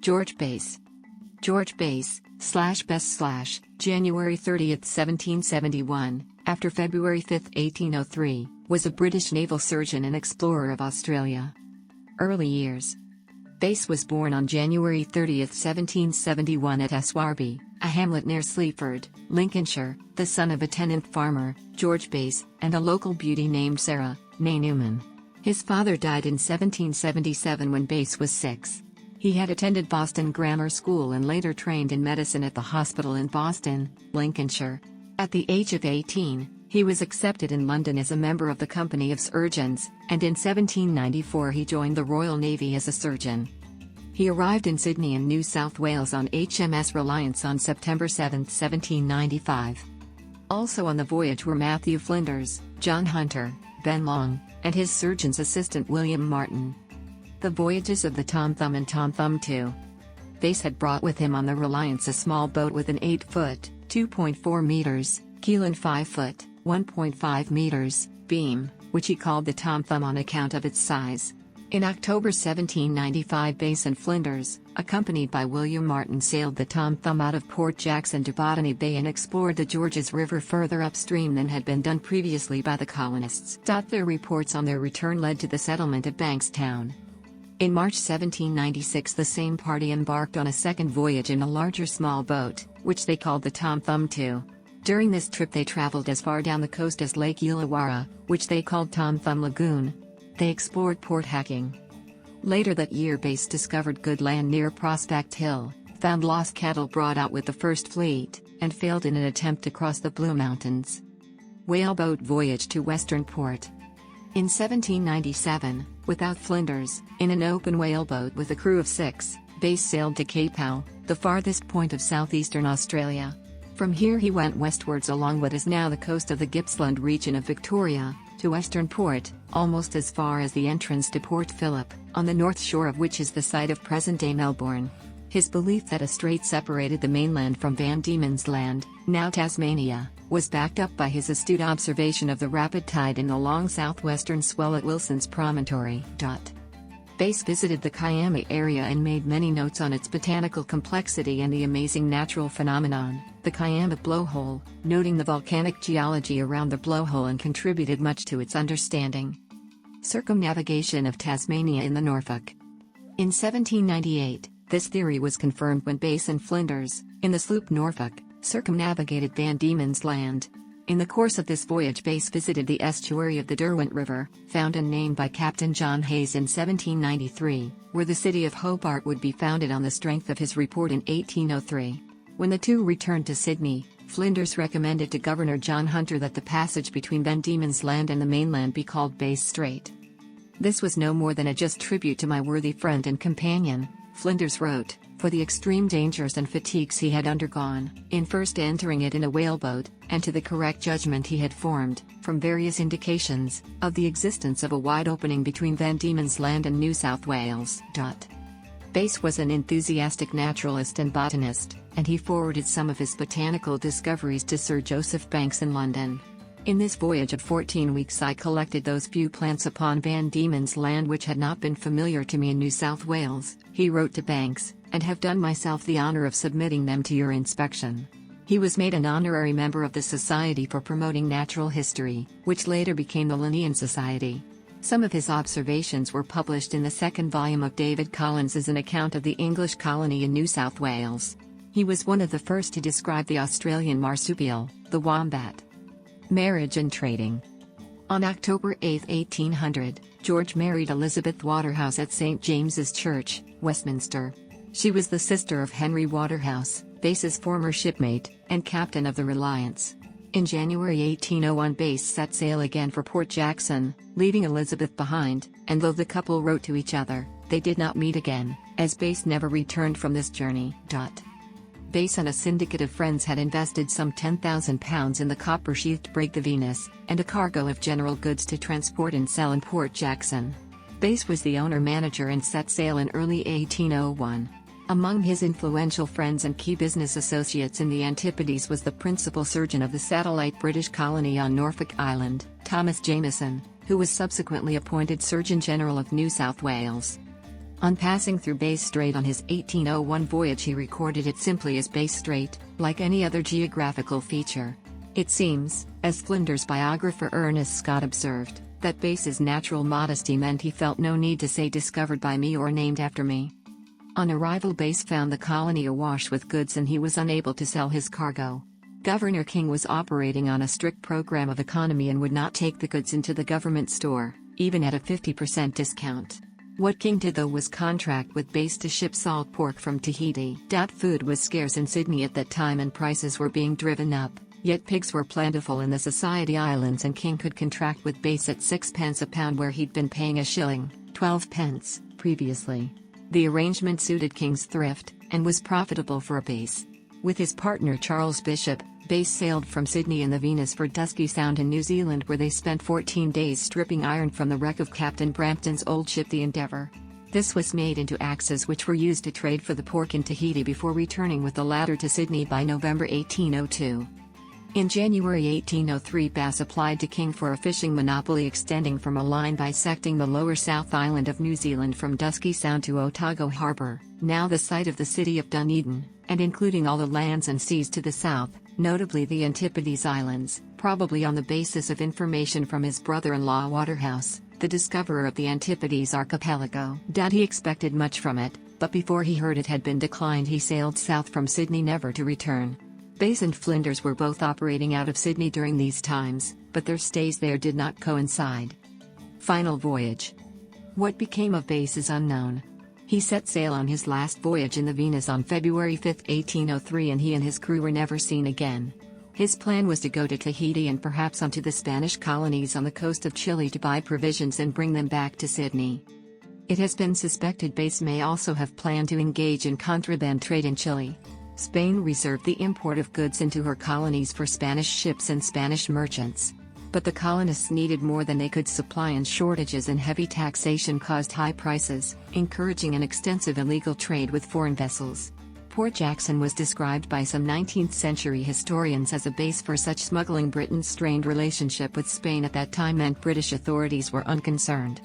George Base. George Base, /Best/, January 30, 1771, after February 5, 1803, was a British naval surgeon and explorer of Australia. Early years. Base was born on January 30, 1771 at Aswarby, a hamlet near Sleaford, Lincolnshire, the son of a tenant farmer, George Base, and a local beauty named Sarah, née Newman. His father died in 1777 when Base was 6. He had attended Boston Grammar School and later trained in medicine at the hospital in Boston, Lincolnshire. At the age of 18, he was accepted in London as a member of the Company of Surgeons, and in 1794 he joined the Royal Navy as a surgeon. He arrived in Sydney in New South Wales on HMS Reliance on September 7, 1795. Also on the voyage were Matthew Flinders, John Hunter, Ben Long, and his surgeon's assistant William Martin. The voyages of the Tom Thumb and Tom Thumb II. Base had brought with him on the Reliance a small boat with an 8-foot, 2.4 meters, keel and 5-foot, 1.5 meters, beam, which he called the Tom Thumb on account of its size. In October 1795 Base and Flinders, accompanied by William Martin, sailed the Tom Thumb out of Port Jackson to Botany Bay and explored the Georges River further upstream than had been done previously by the colonists. Their reports on their return led to the settlement of Bankstown. In March 1796 the same party embarked on a second voyage in a larger small boat, which they called the Tom Thumb II. During this trip they traveled as far down the coast as Lake Illawarra, which they called Tom Thumb Lagoon. They explored Port Hacking. Later that year Base discovered good land near Prospect Hill, found lost cattle brought out with the First Fleet, and failed in an attempt to cross the Blue Mountains. Whaleboat voyage to Western Port. In 1797, without Flinders, in an open whaleboat with a crew of 6, Base sailed to Cape Howe, the farthest point of southeastern Australia. From here he went westwards along what is now the coast of the Gippsland region of Victoria, to Western Port, almost as far as the entrance to Port Phillip, on the north shore of which is the site of present-day Melbourne. His belief that a strait separated the mainland from Van Diemen's Land, now Tasmania, was backed up by his astute observation of the rapid tide in the long southwestern swell at Wilson's Promontory. Base visited the Kiama area and made many notes on its botanical complexity and the amazing natural phenomenon, the Kiama blowhole, noting the volcanic geology around the blowhole, and contributed much to its understanding. Circumnavigation of Tasmania in the Norfolk. In 1798, this theory was confirmed when Base and Flinders, in the sloop Norfolk, circumnavigated Van Diemen's Land. In the course of this voyage Base visited the estuary of the Derwent River, found and named by Captain John Hayes in 1793, where the city of Hobart would be founded on the strength of his report in 1803. When the two returned to Sydney, Flinders recommended to Governor John Hunter that the passage between Van Diemen's Land and the mainland be called Base Strait. "This was no more than a just tribute to my worthy friend and companion," Flinders wrote, "for the extreme dangers and fatigues he had undergone, in first entering it in a whaleboat, and to the correct judgment he had formed, from various indications, of the existence of a wide opening between Van Diemen's Land and New South Wales." Base was an enthusiastic naturalist and botanist, and he forwarded some of his botanical discoveries to Sir Joseph Banks in London. "In this voyage of 14 weeks I collected those few plants upon Van Diemen's Land which had not been familiar to me in New South Wales," he wrote to Banks, "and have done myself the honour of submitting them to your inspection." He was made an honorary member of the Society for Promoting Natural History, which later became the Linnean Society. Some of his observations were published in the second volume of David Collins's An Account of the English Colony in New South Wales. He was one of the first to describe the Australian marsupial, the wombat. Marriage and trading. On October 8, 1800, George married Elizabeth Waterhouse at St. James's Church, Westminster. She was the sister of Henry Waterhouse, Base's former shipmate, and captain of the Reliance. In January 1801 Base set sail again for Port Jackson, leaving Elizabeth behind, and though the couple wrote to each other, they did not meet again, as Base never returned from this journey. Base and a syndicate of friends had invested some £10,000 in the copper-sheathed brig the Venus, and a cargo of general goods to transport and sell in Port Jackson. Base was the owner-manager and set sail in early 1801. Among his influential friends and key business associates in the Antipodes was the principal surgeon of the satellite British colony on Norfolk Island, Thomas Jameson, who was subsequently appointed Surgeon General of New South Wales. On passing through Bass Strait on his 1801 voyage, he recorded it simply as Bass Strait, like any other geographical feature. It seems, as Flinders biographer Ernest Scott observed, that Bass's natural modesty meant he felt no need to say discovered by me or named after me. On arrival, Bass found the colony awash with goods and he was unable to sell his cargo. Governor King was operating on a strict program of economy and would not take the goods into the government store, even at a 50% discount. What King did though was contract with Bass to ship salt pork from Tahiti. Food was scarce in Sydney at that time and prices were being driven up, yet pigs were plentiful in the Society Islands and King could contract with Bass at 6p a pound where he'd been paying a shilling, 12p, previously. The arrangement suited King's thrift, and was profitable for Bass. With his partner Charles Bishop, Bass sailed from Sydney in the Venus for Dusky Sound in New Zealand, where they spent 14 days stripping iron from the wreck of Captain Brampton's old ship the Endeavour. This was made into axes which were used to trade for the pork in Tahiti before returning with the latter to Sydney by November 1802. In January 1803, Bass applied to King for a fishing monopoly extending from a line bisecting the lower South Island of New Zealand from Dusky Sound to Otago Harbour, now the site of the city of Dunedin, and including all the lands and seas to the south, notably the Antipodes Islands, probably on the basis of information from his brother-in-law Waterhouse, the discoverer of the Antipodes archipelago. He expected much from it, but before he heard it had been declined, he sailed south from Sydney never to return. Bass and Flinders were both operating out of Sydney during these times, but their stays there did not coincide. Final voyage. What became of Bass is unknown. He set sail on his last voyage in the Venus on February 5, 1803, and he and his crew were never seen again. His plan was to go to Tahiti and perhaps onto the Spanish colonies on the coast of Chile to buy provisions and bring them back to Sydney. It has been suspected Bass may also have planned to engage in contraband trade in Chile. Spain reserved the import of goods into her colonies for Spanish ships and Spanish merchants. But the colonists needed more than they could supply, and shortages and heavy taxation caused high prices, encouraging an extensive illegal trade with foreign vessels. Port Jackson was described by some 19th-century historians as a base for such smuggling. Britain's strained relationship with Spain at that time meant British authorities were unconcerned.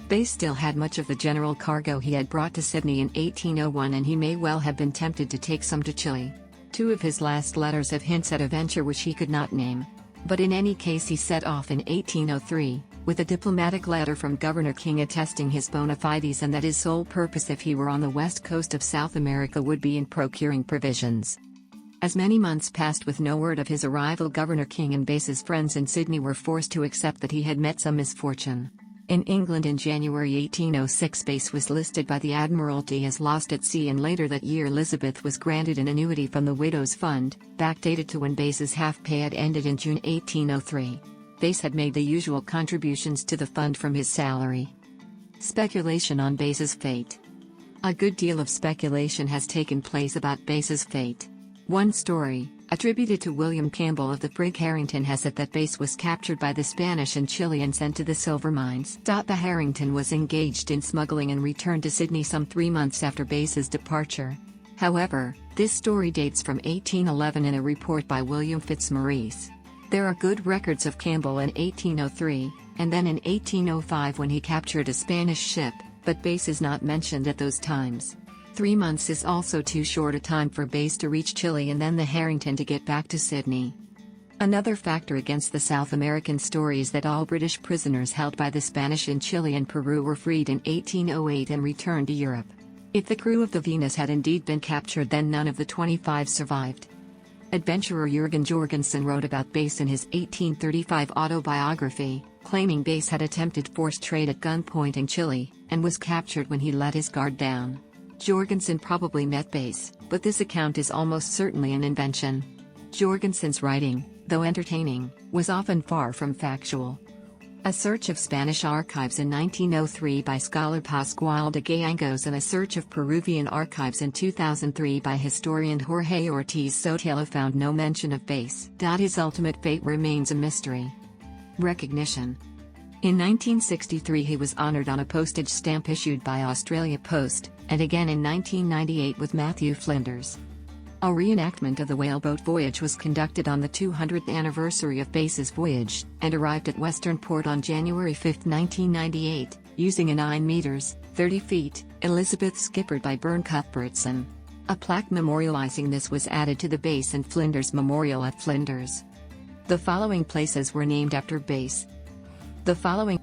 Bass still had much of the general cargo he had brought to Sydney in 1801, and he may well have been tempted to take some to Chile. Two of his last letters have hints at a venture which he could not name. But in any case, he set off in 1803, with a diplomatic letter from Governor King attesting his bona fides and that his sole purpose if he were on the west coast of South America would be in procuring provisions. As many months passed with no word of his arrival, Governor King and Bass's friends in Sydney were forced to accept that he had met some misfortune. In England in January 1806, Bass was listed by the Admiralty as lost at sea, and later that year Elizabeth was granted an annuity from the Widows' Fund, backdated to when Bass's half-pay had ended in June 1803. Bass had made the usual contributions to the fund from his salary. Speculation on Bass's fate. A good deal of speculation has taken place about Bass's fate. One story, attributed to William Campbell of the brig Harrington, has it that Bass was captured by the Spanish in Chile and sent to the silver mines. The Harrington was engaged in smuggling and returned to Sydney some 3 months after Bass's departure. However, this story dates from 1811 in a report by William Fitzmaurice. There are good records of Campbell in 1803, and then in 1805 when he captured a Spanish ship, but Bass is not mentioned at those times. 3 months is also too short a time for Bass to reach Chile and then the Harrington to get back to Sydney. Another factor against the South American story is that all British prisoners held by the Spanish in Chile and Peru were freed in 1808 and returned to Europe. If the crew of the Venus had indeed been captured, then none of the 25 survived. Adventurer Jürgen Jorgensen wrote about Bass in his 1835 autobiography, claiming Bass had attempted forced trade at gunpoint in Chile, and was captured when he let his guard down. Jorgensen probably met Bass, but this account is almost certainly an invention. Jorgensen's writing, though entertaining, was often far from factual. A search of Spanish archives in 1903 by scholar Pascual de Gallegos and a search of Peruvian archives in 2003 by historian Jorge Ortiz Sotelo found no mention of Bass. His ultimate fate remains a mystery. Recognition. In 1963 he was honored on a postage stamp issued by Australia Post, and again in 1998 with Matthew Flinders. A reenactment of the whaleboat voyage was conducted on the 200th anniversary of Bass's voyage, and arrived at Western Port on January 5, 1998. using a 9 meters, 30 feet, Elizabeth skippered by Bern Cuthbertson. A plaque memorializing this was added to the base and Flinders Memorial at Flinders. The following places were named after base. The following